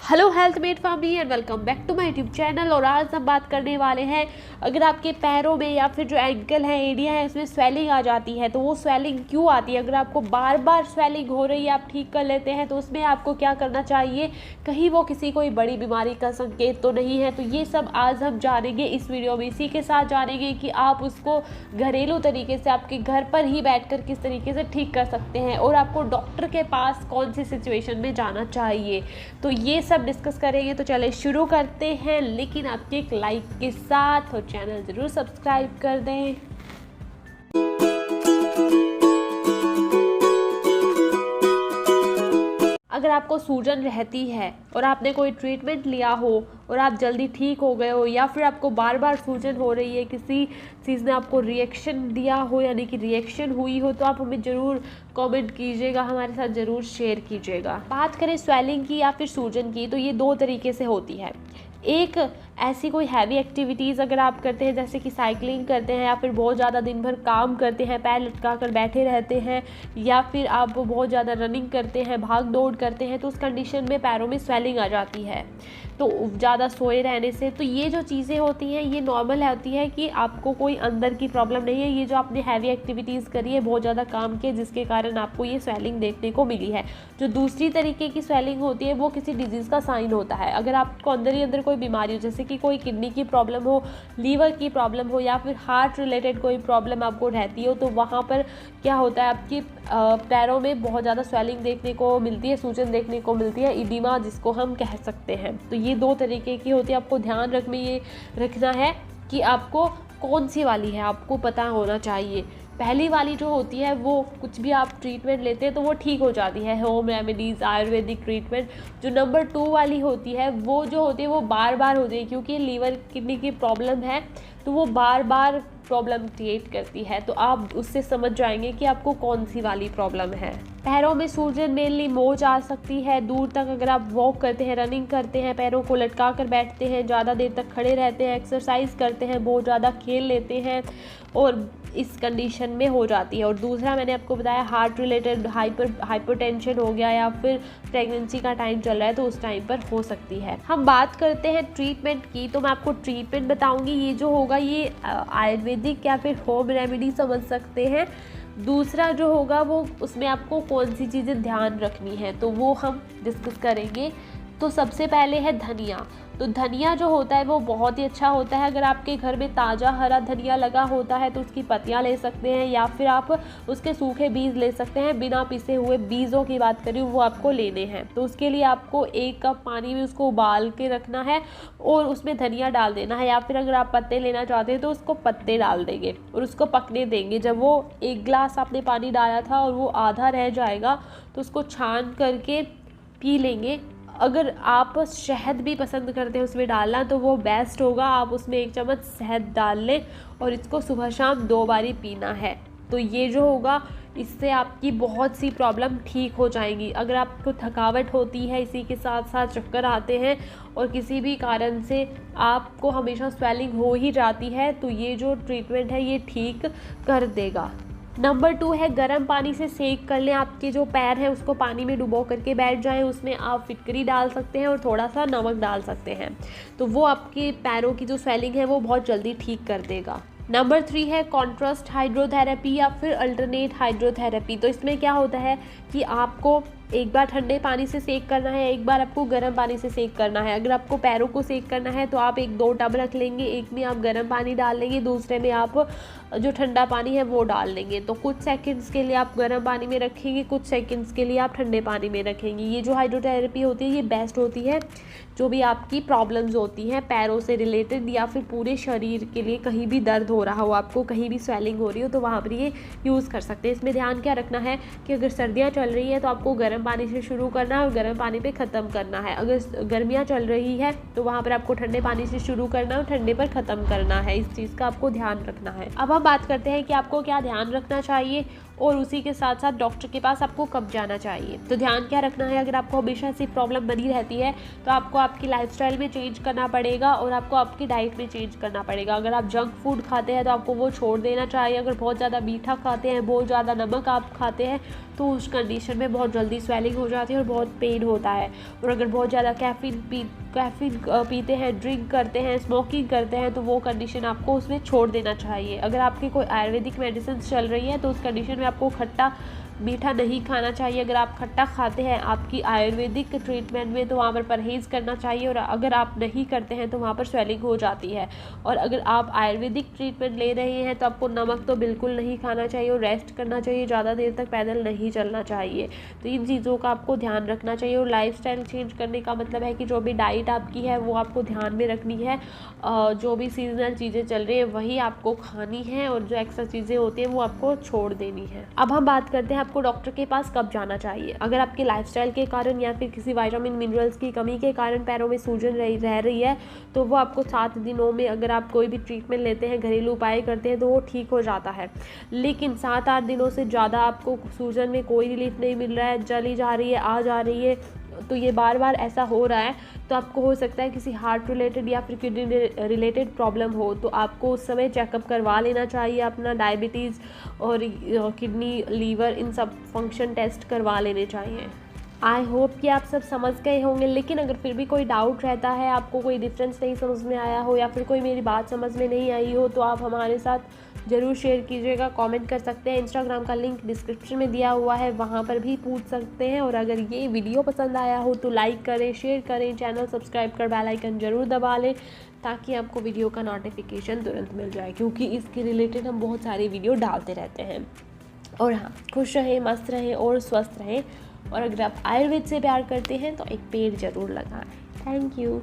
Hello healthmate family and welcome back to my YouTube channel. और आज हम बात करने वाले हैं, अगर आपके पैरों में या फिर जो एंकल है, एरिया है, उसमें स्वेलिंग आ जाती है तो वो स्वेलिंग क्यों आती है। अगर आपको बार बार स्वेलिंग हो रही है, आप ठीक कर लेते हैं तो उसमें आपको क्या करना चाहिए, कहीं वो किसी कोई बड़ी बीमारी का संकेत तो नहीं है। तो ये सब आज हम जानेंगे इस वीडियो में। इसी के साथ जानेंगे कि आप उसको घरेलू तरीके से आपके घर पर ही बैठकर किस तरीके से ठीक कर सकते हैं और आपको डॉक्टर के पास कौन सी सिचुएशन में जाना चाहिए। तो ये सब डिस्कस करेंगे। तो चले शुरू करते हैं, लेकिन आपके एक लाइक के साथ, और चैनल ज़रूर सब्सक्राइब कर दें। अगर आपको सूजन रहती है और आपने कोई ट्रीटमेंट लिया हो और आप जल्दी ठीक हो गए हो, या फिर आपको बार बार सूजन हो रही है, किसी चीज़ ने आपको रिएक्शन दिया हो, यानी कि रिएक्शन हुई हो, तो आप हमें ज़रूर कमेंट कीजिएगा, हमारे साथ ज़रूर शेयर कीजिएगा। बात करें स्वेलिंग की या फिर सूजन की, तो ये दो तरीके से होती है। एक ऐसी कोई हैवी एक्टिविटीज़ अगर आप करते हैं, जैसे कि साइकिलिंग करते हैं या फिर बहुत ज़्यादा दिन भर काम करते हैं, पैर लटका कर बैठे रहते हैं, या फिर आप बहुत ज़्यादा रनिंग करते हैं, भाग दौड़ करते हैं, तो उस कंडीशन में पैरों में स्वेलिंग आ जाती है। तो ज़्यादा सोए रहने से, तो ये जो चीज़ें होती हैं ये नॉर्मल होती है कि आपको कोई अंदर की प्रॉब्लम नहीं है। ये जो आपने हैवी एक्टिविटीज़ करी है, बहुत ज़्यादा काम किए, जिसके कारण आपको ये स्वेलिंग देखने को मिली है। जो दूसरी तरीके की स्वेलिंग होती है वो किसी डिजीज़ का साइन होता है। अगर आपको अंदर ही अंदर कोई बीमारी हो, जैसे कि कोई किडनी की प्रॉब्लम हो, लीवर की प्रॉब्लम हो, या फिर हार्ट रिलेटेड कोई प्रॉब्लम आपको रहती हो, तो वहाँ पर क्या होता है, आपकी पैरों में बहुत ज़्यादा स्वेलिंग देखने को मिलती है, सूजन देखने को मिलती है, इडिमा जिसको हम कह सकते हैं। तो ये दो तरीके की होती है। आपको ध्यान रखना है कि आपको कौन सी वाली है, आपको पता होना चाहिए। पहली वाली जो होती है वो कुछ भी आप ट्रीटमेंट लेते हैं तो वो ठीक हो जाती है, होम रेमेडीज़, आयुर्वेदिक ट्रीटमेंट। जो नंबर 2 वाली होती है वो जो होती है वो बार बार होती है, क्योंकि लीवर किडनी की प्रॉब्लम है तो वो बार बार प्रॉब्लम क्रिएट करती है। तो आप उससे समझ जाएंगे कि आपको कौन सी वाली प्रॉब्लम है। पैरों में सूजन मेनली मोच आ सकती है दूर तक। अगर आप वॉक करते हैं, रनिंग करते हैं, पैरों को लटका कर बैठते हैं, ज़्यादा देर तक खड़े रहते हैं, एक्सरसाइज करते हैं, बहुत ज़्यादा खेल लेते हैं, और इस कंडीशन में हो जाती है। और दूसरा मैंने आपको बताया, हार्ट रिलेटेड हाइपरटेंशन हो गया, या फिर प्रेगनेंसी का टाइम चल रहा है तो उस टाइम पर हो सकती है। हम बात करते हैं ट्रीटमेंट की, तो मैं आपको ट्रीटमेंट बताऊंगी। ये जो होगा ये आयुर्वेदिक या फिर होम रेमेडी समझ सकते हैं। दूसरा जो होगा वो उसमें आपको कौन सी चीज़ें ध्यान रखनी है तो वो हम डिस्कस करेंगे। तो सबसे पहले है धनिया। तो धनिया जो होता है वो बहुत ही अच्छा होता है। अगर आपके घर में ताज़ा हरा धनिया लगा होता है तो उसकी पत्तियां ले सकते हैं, या फिर आप उसके सूखे बीज ले सकते हैं। बिना पिसे हुए बीजों की बात करें वो आपको लेने हैं। तो उसके लिए आपको 1 कप पानी में उसको उबाल के रखना है और उसमें धनिया डाल देना है, या फिर अगर आप पत्ते लेना चाहते हैं तो उसको पत्ते डाल देंगे और उसको पकने देंगे। जब वो 1 गिलास आपने पानी डाला था और वो आधा रह जाएगा तो उसको छान करके पी लेंगे। अगर आप शहद भी पसंद करते हैं उसमें डालना तो वो बेस्ट होगा। आप उसमें 1 चम्मच शहद डाल लें और इसको सुबह शाम 2 बारी पीना है। तो ये जो होगा इससे आपकी बहुत सी प्रॉब्लम ठीक हो जाएंगी। अगर आपको थकावट होती है, इसी के साथ साथ चक्कर आते हैं और किसी भी कारण से आपको हमेशा स्वेलिंग हो ही जाती है, तो ये जो ट्रीटमेंट है ये ठीक कर देगा। नंबर 2 है गर्म पानी से सेक कर लें। आपके जो पैर हैं उसको पानी में डुबो करके बैठ जाएं, उसमें आप फिटकरी डाल सकते हैं और थोड़ा सा नमक डाल सकते हैं, तो वो आपके पैरों की जो स्वेलिंग है वो बहुत जल्दी ठीक कर देगा। नंबर 3 है कॉन्ट्रास्ट हाइड्रोथेरेपी या फिर अल्टरनेट हाइड्रोथेरेपी। तो इसमें क्या होता है कि आपको एक बार ठंडे पानी से सेक करना है, एक बार आपको गर्म पानी से सेक करना है। अगर आपको पैरों को सेक करना है तो आप 1-2 टब रख लेंगे, एक में आप गर्म पानी डाल लेंगे, दूसरे में आप जो ठंडा पानी है वो डाल लेंगे। तो कुछ सेकंड्स के लिए आप गर्म पानी में रखेंगे, कुछ सेकंड्स के लिए आप ठंडे पानी में रखेंगे। ये जो हाइड्रोथेरेपी होती है ये बेस्ट होती है जो भी आपकी प्रॉब्लम्स होती हैं पैरों से रिलेटेड, या फिर पूरे शरीर के लिए, कहीं भी दर्द हो रहा हो, आपको कहीं भी स्वेलिंग हो रही हो तो वहाँ पर ये यूज़ कर सकते हैं। इसमें ध्यान क्या रखना है कि अगर सर्दियाँ चल रही हैं तो आपको गर्म पानी से शुरू करना है और गर्म पानी पे ख़त्म करना है। अगर गर्मियाँ चल रही है तो वहाँ पर आपको ठंडे पानी से शुरू करना है और ठंडे पर ख़त्म करना है। इस चीज़ का आपको ध्यान रखना है। अब हम बात करते हैं कि आपको क्या ध्यान रखना चाहिए और उसी के साथ साथ डॉक्टर के पास आपको कब जाना चाहिए। तो ध्यान क्या रखना है, अगर आपको हमेशा ऐसी प्रॉब्लम बनी रहती है तो आपको आपकी लाइफस्टाइल में चेंज करना पड़ेगा और आपको आपकी डाइट में चेंज करना पड़ेगा। अगर आप जंक फूड खाते हैं तो आपको वो छोड़ देना चाहिए। अगर बहुत ज़्यादा मीठा खाते हैं, बहुत ज़्यादा नमक आप खाते हैं तो उस कंडीशन में बहुत जल्दी स्वेलिंग हो जाती है और बहुत पेन होता है। और अगर बहुत ज़्यादा कैफ़ीन पीते हैं, ड्रिंक करते हैं, स्मोकिंग करते हैं तो वो कंडीशन आपको उसमें छोड़ देना चाहिए। अगर आपकी कोई आयुर्वेदिक मेडिसिन चल रही है तो उस कंडीशन में आपको खट्टा मीठा नहीं खाना चाहिए। अगर आप खट्टा खाते हैं आपकी आयुर्वेदिक ट्रीटमेंट में तो वहाँ पर परहेज़ करना चाहिए, और अगर आप नहीं करते हैं तो वहाँ पर स्वेलिंग हो जाती है। और अगर आप आयुर्वेदिक ट्रीटमेंट ले रहे हैं तो आपको नमक तो बिल्कुल नहीं खाना चाहिए और रेस्ट करना चाहिए, ज़्यादा देर तक पैदल नहीं चलना चाहिए। तो इन चीज़ों का आपको ध्यान रखना चाहिए। और लाइफस्टाइल चेंज करने का मतलब है कि जो भी डाइट आपकी है वो आपको ध्यान में रखनी है, जो भी सीजनल चीज़ें चल रही है वही आपको खानी है, और जो एक्स्ट्रा चीज़ें होती हैं वो आपको छोड़ देनी है। अब हम बात करते हैं आपको डॉक्टर के पास कब जाना चाहिए। अगर आपके लाइफस्टाइल के कारण या फिर किसी विटामिन मिनरल्स की कमी के कारण पैरों में सूजन रह रही है तो वो आपको 7 दिनों में, अगर आप कोई भी ट्रीटमेंट लेते हैं, घरेलू उपाय करते हैं तो वो ठीक हो जाता है। लेकिन 7-8 दिनों से ज़्यादा आपको सूजन में कोई रिलीफ नहीं मिल रहा है, चली जा रही है, आ जा रही है, तो ये बार बार ऐसा हो रहा है तो आपको हो सकता है किसी हार्ट रिलेटेड या फिर किडनी रिलेटेड प्रॉब्लम हो। तो आपको उस समय चेकअप करवा लेना चाहिए अपना, डायबिटीज़ और किडनी, लीवर, इन सब फंक्शन टेस्ट करवा लेने चाहिए। आई होप कि आप सब समझ गए होंगे, लेकिन अगर फिर भी कोई डाउट रहता है, आपको कोई डिफरेंस नहीं समझ में आया हो या फिर कोई मेरी बात समझ में नहीं आई हो तो आप हमारे साथ ज़रूर शेयर कीजिएगा, कमेंट कर सकते हैं। इंस्टाग्राम का लिंक डिस्क्रिप्शन में दिया हुआ है, वहाँ पर भी पूछ सकते हैं। और अगर ये वीडियो पसंद आया हो तो लाइक करें, शेयर करें, चैनल सब्सक्राइब कर बेल आइकन ज़रूर दबा लें ताकि आपको वीडियो का नोटिफिकेशन तुरंत मिल जाए, क्योंकि इसके रिलेटेड हम बहुत सारी वीडियो डालते रहते हैं। और हाँ, खुश रहें, मस्त रहें और स्वस्थ रहें। और अगर आप आयुर्वेद से प्यार करते हैं तो एक पेड़ ज़रूर लगाएं। Thank you.